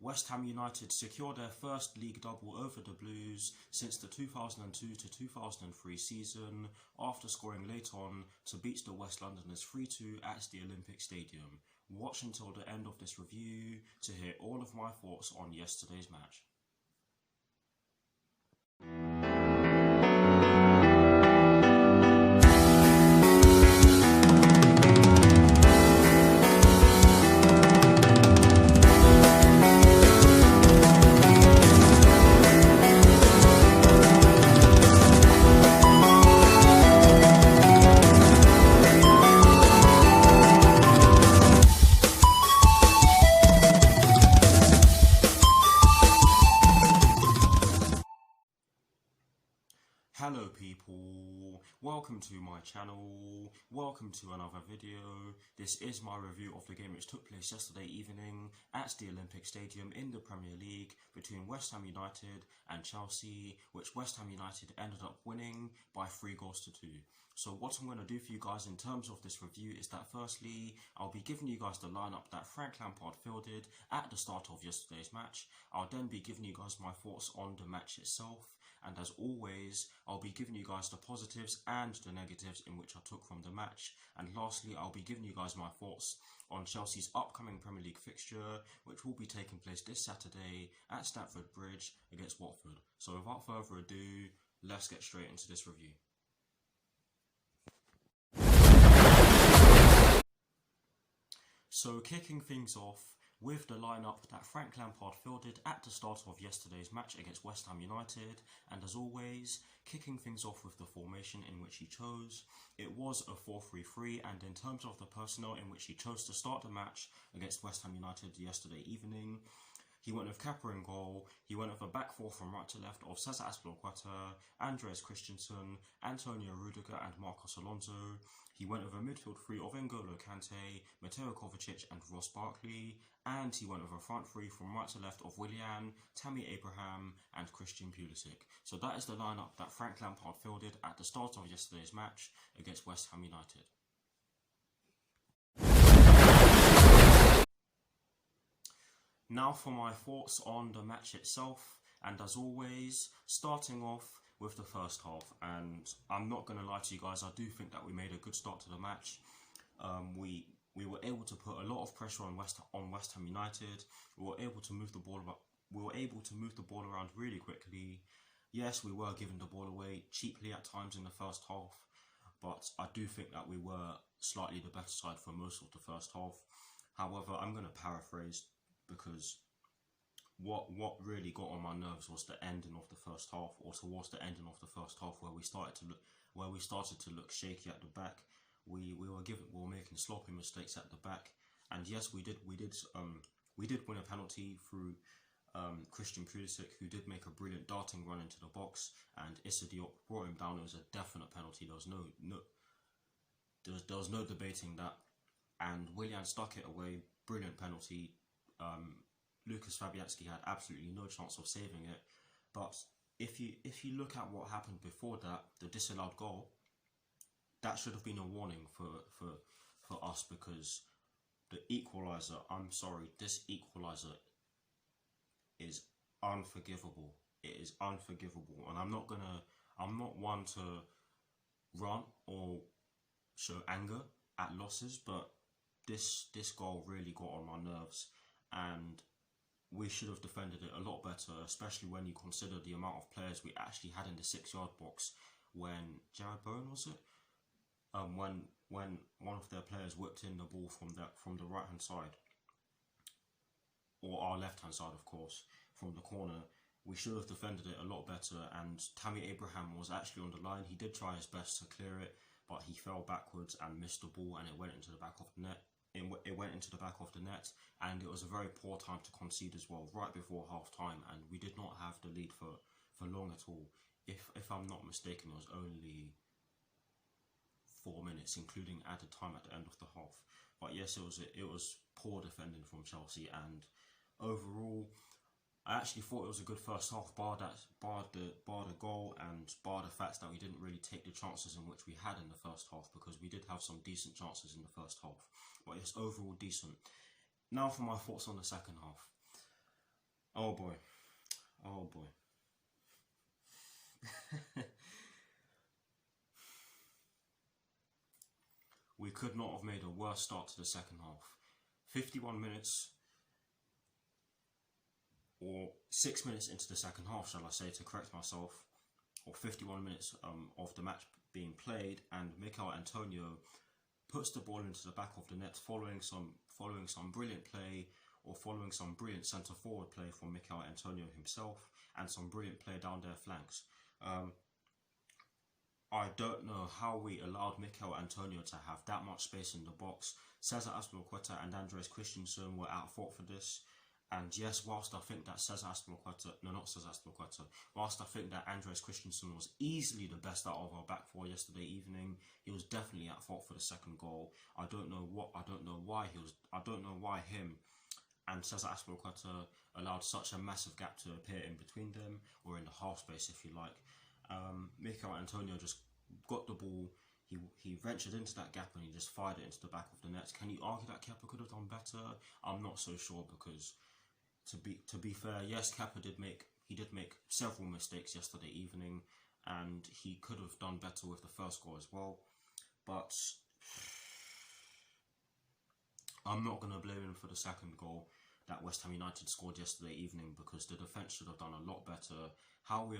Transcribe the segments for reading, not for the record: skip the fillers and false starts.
West Ham United secured their first league double over the Blues since the 2002 to 2003 season after scoring late on to beat the West Londoners 3-2 at the Olympic Stadium. Watch until the end of this review to hear all of my thoughts on yesterday's match. Hello people, welcome to my channel, welcome to another video. This is my review of the game which took place yesterday evening at the Olympic Stadium in the Premier League between West Ham United and Chelsea, which West Ham United ended up winning by 3-2. So what I'm going to do for you guys in terms of this review is that firstly, I'll be giving you guys the lineup that Frank Lampard fielded at the start of yesterday's match. I'll then be giving you guys my thoughts on the match itself. And as always, I'll be giving you guys the positives and the negatives in which I took from the match. And lastly, I'll be giving you guys my thoughts on Chelsea's upcoming Premier League fixture, which will be taking place this Saturday at Stamford Bridge against Watford. So without further ado, let's get straight into this review. So kicking things off with the lineup that Frank Lampard fielded at the start of yesterday's match against West Ham United, and as always, kicking things off with the formation in which he chose. It was a 4-3-3, and in terms of the personnel in which he chose to start the match against West Ham United yesterday evening, he went with Kepa in goal. He went with a back four from right to left of Cesar Azpilicueta, Andreas Christensen, Antonio Rudiger and Marcos Alonso. He went with a midfield three of N'Golo Kante, Mateo Kovacic and Ross Barkley. And he went with a front three from right to left of Willian, Tammy Abraham and Christian Pulisic. So that is the lineup that Frank Lampard fielded at the start of yesterday's match against West Ham United. Now for my thoughts on the match itself, and as always, starting off with the first half. And I'm not going to lie to you guys, I do think that we made a good start to the match. We were able to put a lot of pressure on West Ham United. We were able to move the ball around really quickly. Yes, we were giving the ball away cheaply at times in the first half, but I do think that we were slightly the better side for most of the first half. However, I'm going to paraphrase, because what really got on my nerves was the ending of the first half, or towards the ending of the first half, where we started to look shaky at the back. We were making sloppy mistakes at the back, and yes, we did win a penalty through Christian Pulisic, who did make a brilliant darting run into the box, and Issa Diop brought him down. It was a definite penalty. There was no debating that, and Willian stuck it away. Brilliant penalty. Lucas Fabianski had absolutely no chance of saving it. But if you look at what happened before that, the disallowed goal, that should have been a warning for us, because the equaliser, I'm sorry, this equaliser is unforgivable. It is unforgivable, and I'm not one to run or show anger at losses, but this goal really got on my nerves, and we should have defended it a lot better, especially when you consider the amount of players we actually had in the 6-yard box when Jared Bowen, was it? When one of their players whipped in the ball from the right hand side, or our left hand side, of course, from the corner. We should have defended it a lot better, and Tammy Abraham was actually on the line. He did try his best to clear it, but he fell backwards and missed the ball, and it went into the back of the net. It went into the back of the net, and it was a very poor time to concede as well, right before half time, and we did not have the lead for long at all. If I'm not mistaken, it was only 4 minutes, including added time at the end of the half. But yes, it was poor defending from Chelsea, and overall, I actually thought it was a good first half, bar the goal and bar the fact that we didn't really take the chances in which we had in the first half, because we did have some decent chances in the first half. But it's overall decent. Now for my thoughts on the second half. Oh boy. Oh boy. We could not have made a worse start to the second half. 51 minutes or 6 minutes into the second half, shall I say, to correct myself, or 51 minutes of the match being played, and Mikel Antonio puts the ball into the back of the net following some brilliant play, or following some brilliant centre forward play from Mikel Antonio himself, and some brilliant play down their flanks. I don't know how we allowed Mikel Antonio to have that much space in the box. Cesar Azpilicueta and Andres Christensen were at fault for this. And yes, whilst I think that whilst I think that Andres Christensen was easily the best out of our back four yesterday evening, he was definitely at fault for the second goal. I don't know why him and Cesar Azpilicueta allowed such a massive gap to appear in between them, or in the half space if you like. Mikel Antonio just got the ball, he ventured into that gap and he just fired it into the back of the net. Can you argue that Kepa could have done better? I'm not so sure, because to be fair, yes, Kepa did make several mistakes yesterday evening, and he could have done better with the first goal as well. But I'm not going to blame him for the second goal that West Ham United scored yesterday evening, because the defence should have done a lot better. How we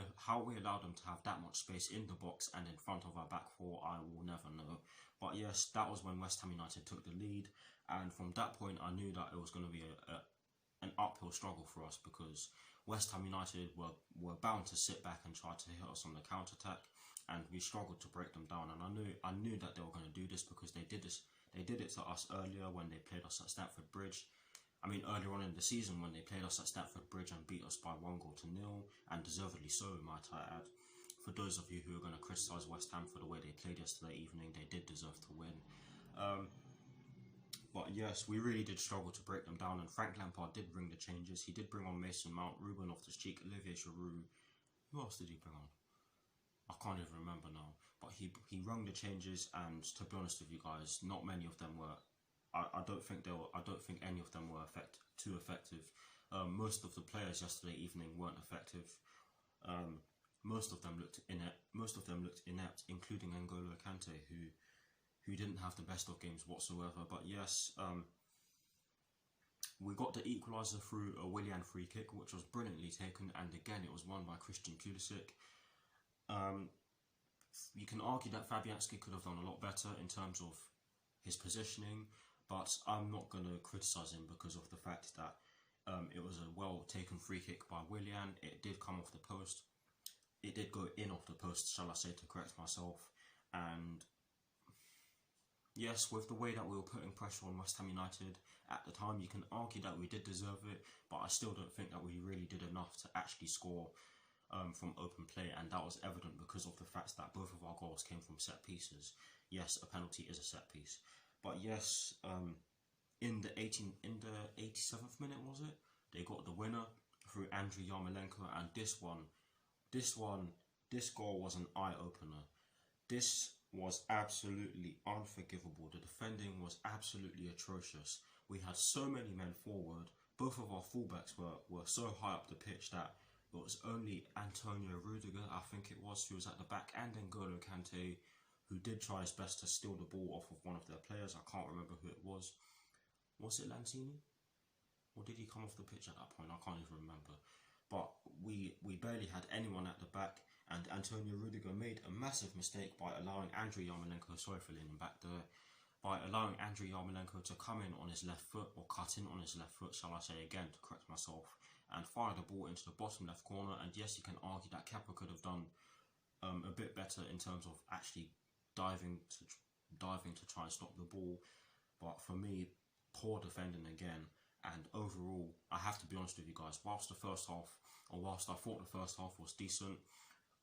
allowed them to have that much space in the box and in front of our back four, I will never know. But yes, that was when West Ham United took the lead, and from that point I knew that it was going to be an uphill struggle for us, because West Ham United were bound to sit back and try to hit us on the counter-attack, and we struggled to break them down. And I knew that they were going to do this, because they did it to us earlier when they played us at Stamford Bridge. I mean, earlier on in the season when they played us at Stamford Bridge and beat us by 1-0, and deservedly so, might I add. For those of you who are going to criticise West Ham for the way they played yesterday evening, they did deserve to win. But yes, we really did struggle to break them down, and Frank Lampard did bring the changes. He did bring on Mason Mount, Ruben Loftus-Cheek, Olivier Giroud. Who else did he bring on? I can't even remember now. But he rung the changes, and to be honest with you guys, not many of them were. I don't think any of them were too effective. Most of the players yesterday evening weren't effective. Most of them looked inept, including N'Golo Kante, who didn't have the best of games whatsoever. But yes, we got the equaliser through a Willian free kick, which was brilliantly taken, and again it was won by Christian Pulisic. You can argue that Fabianski could have done a lot better in terms of his positioning, but I'm not going to criticise him because of the fact that it was a well taken free kick by Willian. It did come off the post. It did go in off the post, shall I say, to correct myself. And yes, with the way that we were putting pressure on West Ham United at the time, you can argue that we did deserve it, but I still don't think that we really did enough to actually score from open play, and that was evident because of the fact that both of our goals came from set pieces. Yes, a penalty is a set piece, but yes, in the 87th minute, was it? They got the winner through Andriy Yarmolenko, and this goal was an eye opener. This was absolutely unforgivable. The defending was absolutely atrocious. We had so many men forward. Both of our fullbacks were so high up the pitch that it was only Antonio Rudiger, I think it was, who was at the back, and N'Golo Kante, who did try his best to steal the ball off of one of their players. I can't remember who it was. Was it Lanzini? Or did he come off the pitch at that point? I can't even remember. But we barely had anyone at the back, and Antonio Rudiger made a massive mistake by allowing Andriy Yarmolenko, sorry for leaning back there, by allowing Andriy Yarmolenko to come in on his left foot, or cut in on his left foot, shall I say again, to correct myself, and fire the ball into the bottom left corner. And yes, you can argue that Kepa could have done a bit better in terms of actually diving to try and stop the ball. But for me, poor defending again. And overall, I have to be honest with you guys, whilst I thought the first half was decent,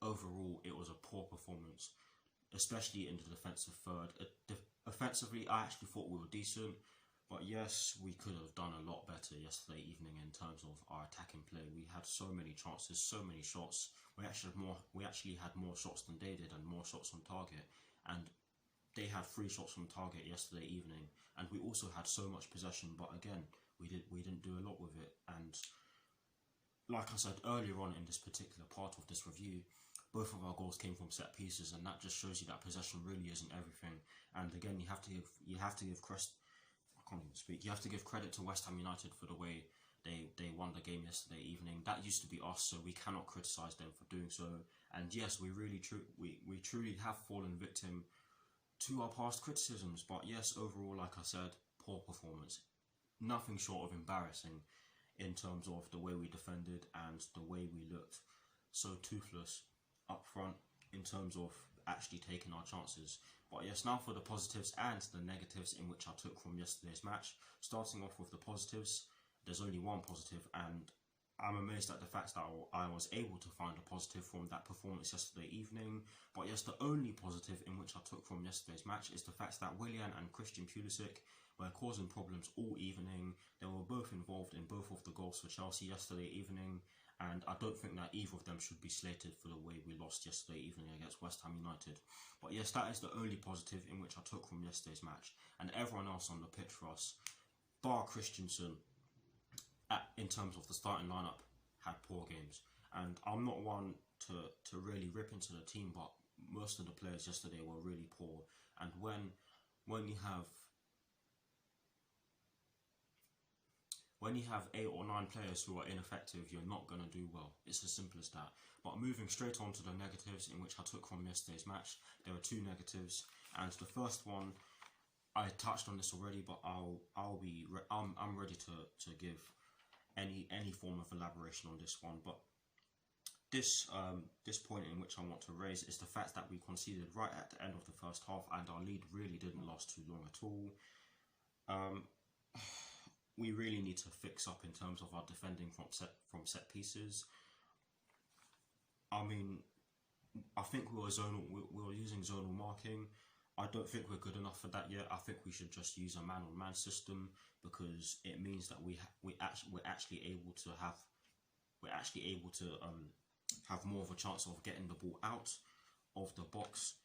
overall it was a poor performance, especially in the defensive third. Offensively, I actually thought we were decent, but yes, we could have done a lot better yesterday evening in terms of our attacking play. We had so many chances, so many shots. We actually had more shots than they did, and more shots on target. And they had 3 shots from target yesterday evening, and we also had so much possession. But again, we didn't do a lot with it. And like I said earlier on in this particular part of this review, both of our goals came from set pieces, and that just shows you that possession really isn't everything. And again, you have to give credit. I can't even speak. You have to give credit to West Ham United for the way they won the game yesterday evening. That used to be us, so we cannot criticise them for doing so. And yes, we truly have fallen victim to our past criticisms. But yes, overall, like I said, poor performance. Nothing short of embarrassing in terms of the way we defended and the way we looked so toothless up front in terms of actually taking our chances. But yes, now for the positives and the negatives in which I took from yesterday's match. Starting off with the positives, there's only one positive, and I'm amazed at the fact that I was able to find a positive from that performance yesterday evening. But yes, the only positive in which I took from yesterday's match is the fact that Willian and Christian Pulisic were causing problems all evening. They were both involved in both of the goals for Chelsea yesterday evening, and I don't think that either of them should be slated for the way we lost yesterday evening against West Ham United. But yes, that is the only positive in which I took from yesterday's match. And everyone else on the pitch for us, bar Christensen, in terms of the starting lineup, had poor games. And I'm not one to really rip into the team, but most of the players yesterday were really poor. And when you have 8 or 9 players who are ineffective, you're not going to do well. It's as simple as that. But moving straight on to the negatives in which I took from yesterday's match, there were 2 negatives, and the first one, I touched on this already, but I'm ready to give any form of elaboration on this one. But this point in which I want to raise is the fact that we conceded right at the end of the first half, and our lead really didn't last too long at all. We really need to fix up in terms of our defending from set pieces. I mean, I think we were using zonal marking. I don't think we're good enough for that yet. I think we should just use a man-on-man system, because it means that we're actually able to have more of a chance of getting the ball out of the box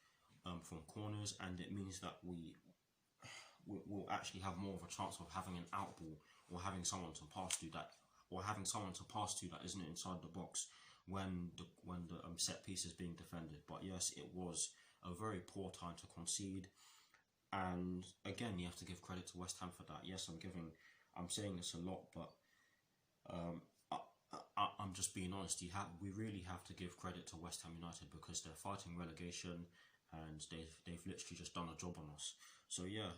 from corners, and it means that we'll actually have more of a chance of having an out ball, or having someone to pass to that isn't inside the box when the set piece is being defended. But yes, it was a very poor time to concede, and again, you have to give credit to West Ham for that. Yes, I'm saying this a lot, but I'm just being honest. We really have to give credit to West Ham United, because they're fighting relegation, and they've literally just done a job on us. So yeah,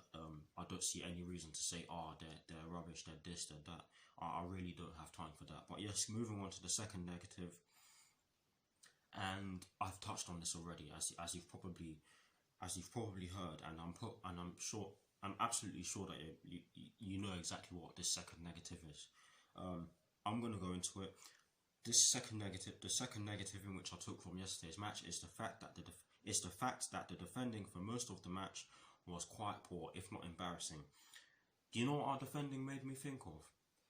I don't see any reason to say, they're rubbish, they're this, they're that. I really don't have time for that. But yes, moving on to the second negative, and I've touched on this already, as you've probably heard, and I'm absolutely sure that you know exactly what this second negative is. I'm going to go into it. The second negative in which I took from yesterday's match is the fact that the defending for most of the match was quite poor, if not embarrassing. Do you know what our defending made me think of?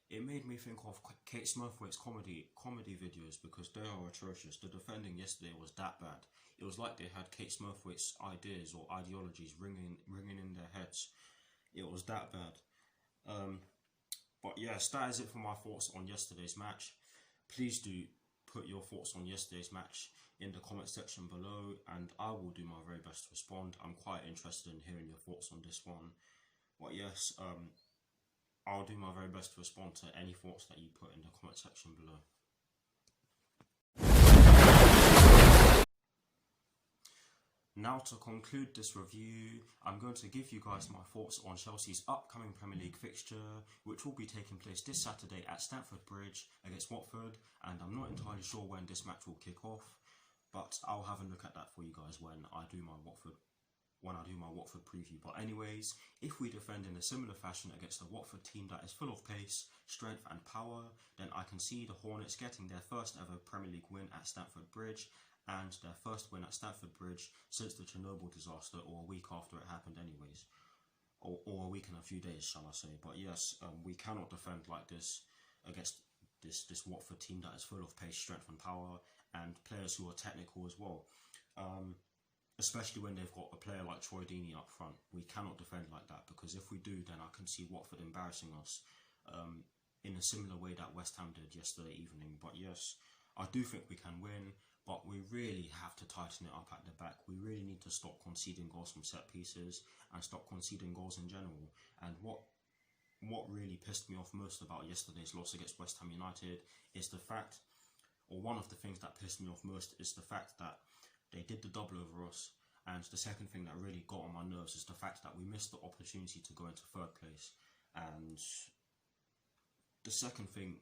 It made me think of Kate Smurthwaite's comedy videos, because they are atrocious. The defending yesterday was that bad. It was like they had Kate Smurthwaite's ideas or ideologies ringing in their heads. It was that bad. But yes, that is it for my thoughts on yesterday's match. Please do put your thoughts on yesterday's match in the comment section below, and I will do my very best to respond. I'm quite interested in hearing your thoughts on this one. But yes, I'll do my very best to respond to any thoughts that you put in the comment section below. Now, to conclude this review, I'm going to give you guys my thoughts on Chelsea's upcoming Premier League fixture, which will be taking place this Saturday at Stamford Bridge against Watford, and I'm not entirely sure when this match will kick off, but I'll have a look at that for you guys when I do my Watford preview. But anyways, if we defend in a similar fashion against a Watford team that is full of pace, strength and power, then I can see the Hornets getting their first ever Premier League win at Stamford Bridge, and their first win at Stamford Bridge since the Chernobyl disaster, or a week after it happened anyways. Or a week and a few days, shall I say. But yes, we cannot defend like this against this Watford team that is full of pace, strength and power, and players who are technical as well. Especially when they've got a player like Troy Deeney up front. We cannot defend like that, because if we do, then I can see Watford embarrassing us in a similar way that West Ham did yesterday evening. But yes, I do think we can win, but we really have to tighten it up at the back. We really need to stop conceding goals from set pieces and stop conceding goals in general. And what really pissed me off most about yesterday's loss against West Ham United is the fact, or one of the things that pissed me off most is the fact that they did the double over us. And the second thing that really got on my nerves is the fact that we missed the opportunity to go into third place. And the second thing,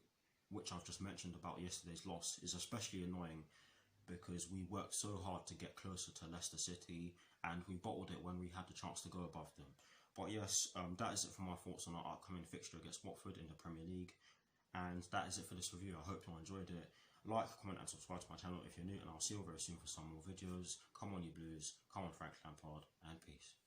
which I've just mentioned about yesterday's loss, is especially annoying because we worked so hard to get closer to Leicester City and we bottled it when we had the chance to go above them. But yes, that is it for my thoughts on our upcoming fixture against Watford in the Premier League. And that is it for this review. I hope you enjoyed it. Like, comment and subscribe to my channel if you're new, and I'll see you very soon for some more videos. Come on you Blues, come on Frank Lampard, and peace.